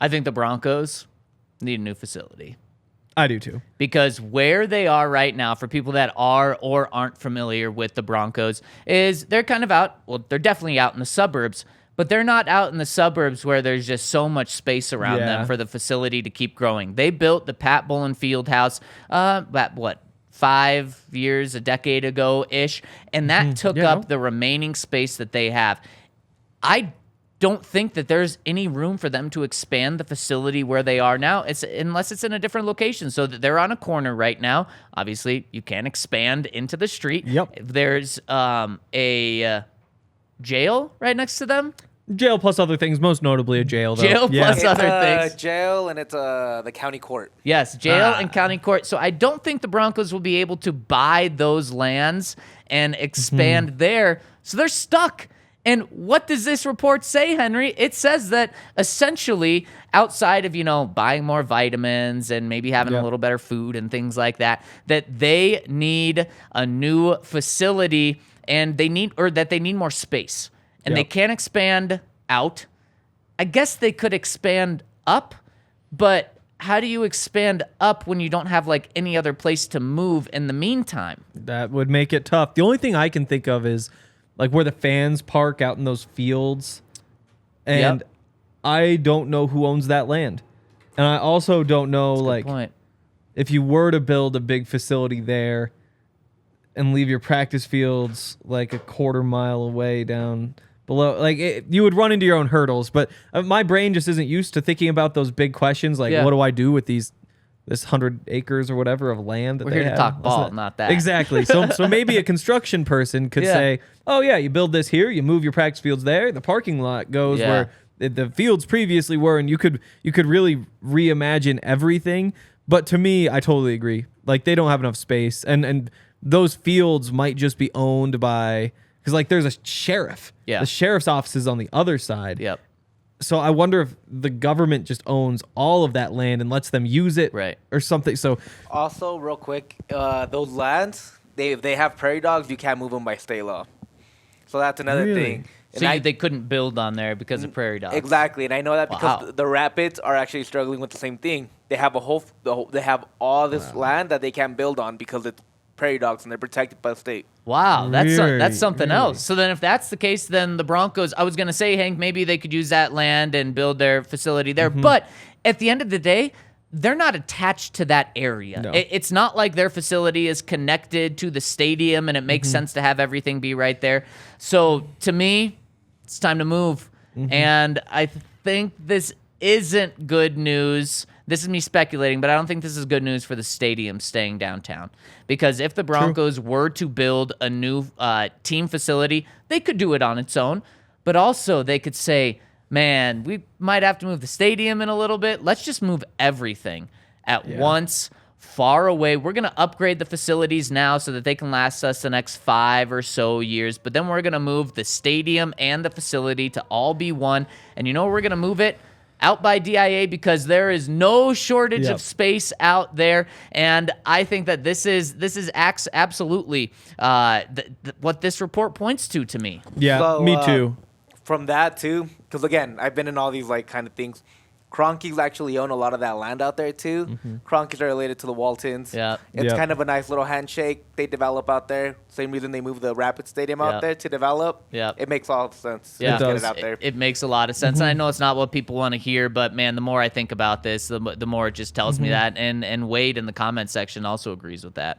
I think the Broncos need a new facility. I do too. Because where they are right now, for people that are or aren't familiar with the Broncos, is they're kind of out. Well, they're definitely out in the suburbs, but they're not out in the suburbs where there's just so much space around them for the facility to keep growing. They built the Pat Bowlen Fieldhouse, about 5 years, a decade ago-ish, and that took up the remaining space that they have. I don't think that there's any room for them to expand the facility where they are now, unless it's in a different location. So that they're on a corner right now. Obviously, you can't expand into the street. Yep. There's a jail right next to them. Jail plus other things, most notably a jail, though. Jail plus other things. Jail, and it's the county court. Yes, jail and county court. So I don't think the Broncos will be able to buy those lands and expand there. So they're stuck. And what does this report say, Henry? It says that essentially, outside of, buying more vitamins and maybe having a little better food and things like that, that they need a new facility and they need more space. And they can't expand out. I guess they could expand up, but how do you expand up when you don't have any other place to move in the meantime? That would make it tough. The only thing I can think of is where the fans park out in those fields. And I don't know who owns that land. And I also don't know if you were to build a big facility there and leave your practice fields a quarter mile away down below, you would run into your own hurdles. But my brain just isn't used to thinking about those big questions. What do I do with this 100 acres or whatever of land that We're they here have? to talk ball, not that. Exactly. So maybe a construction person could say, oh yeah, you build this here, you move your practice fields there, the parking lot goes where the fields previously were, and you could really reimagine everything. But to me, I totally agree. They don't have enough space, and those fields might just be owned by, because there's a sheriff. Yeah. The sheriff's office is on the other side. Yep. So I wonder if the government just owns all of that land and lets them use it, or something. So also, real quick, those lands, they have prairie dogs. You can't move them by state law. So that's another thing. So they couldn't build on there because of prairie dogs. Exactly, and I know that because the Rapids are actually struggling with the same thing. They have they have all this land that they can't build on because it's prairie dogs and they're protected by the state. Wow, that's something else. So then if that's the case, then the Broncos, I was going to say, Hank, maybe they could use that land and build their facility there. But at the end of the day, they're not attached to that area. No. It's not like their facility is connected to the stadium and it makes sense to have everything be right there. So to me, it's time to move. And I think this isn't good news. This is me speculating, but I don't think this is good news for the stadium staying downtown. Because if the Broncos were to build a new team facility, they could do it on its own. But also they could say, man, we might have to move the stadium in a little bit. Let's just move everything at once, far away. We're going to upgrade the facilities now so that they can last us the next 5 or so years. But then we're going to move the stadium and the facility to all be one. And you know where we're going to move it? Out by DIA, because there is no shortage of space out there, and I think that this is absolutely what this report points to me. Yeah, so, me too. From that too, because again, I've been in all these kind of things. Cronkies actually own a lot of that land out there too. Cronkies are related to the Waltons. Yeah, it's kind of a nice little handshake they develop out there. Same reason they moved the Rapid Stadium out there to develop. Yeah, it makes all the sense. Yeah, get it out there. It makes a lot of sense, and I know it's not what people want to hear, but man, the more I think about this, the more it just tells me that. And Wade in the comment section also agrees with that.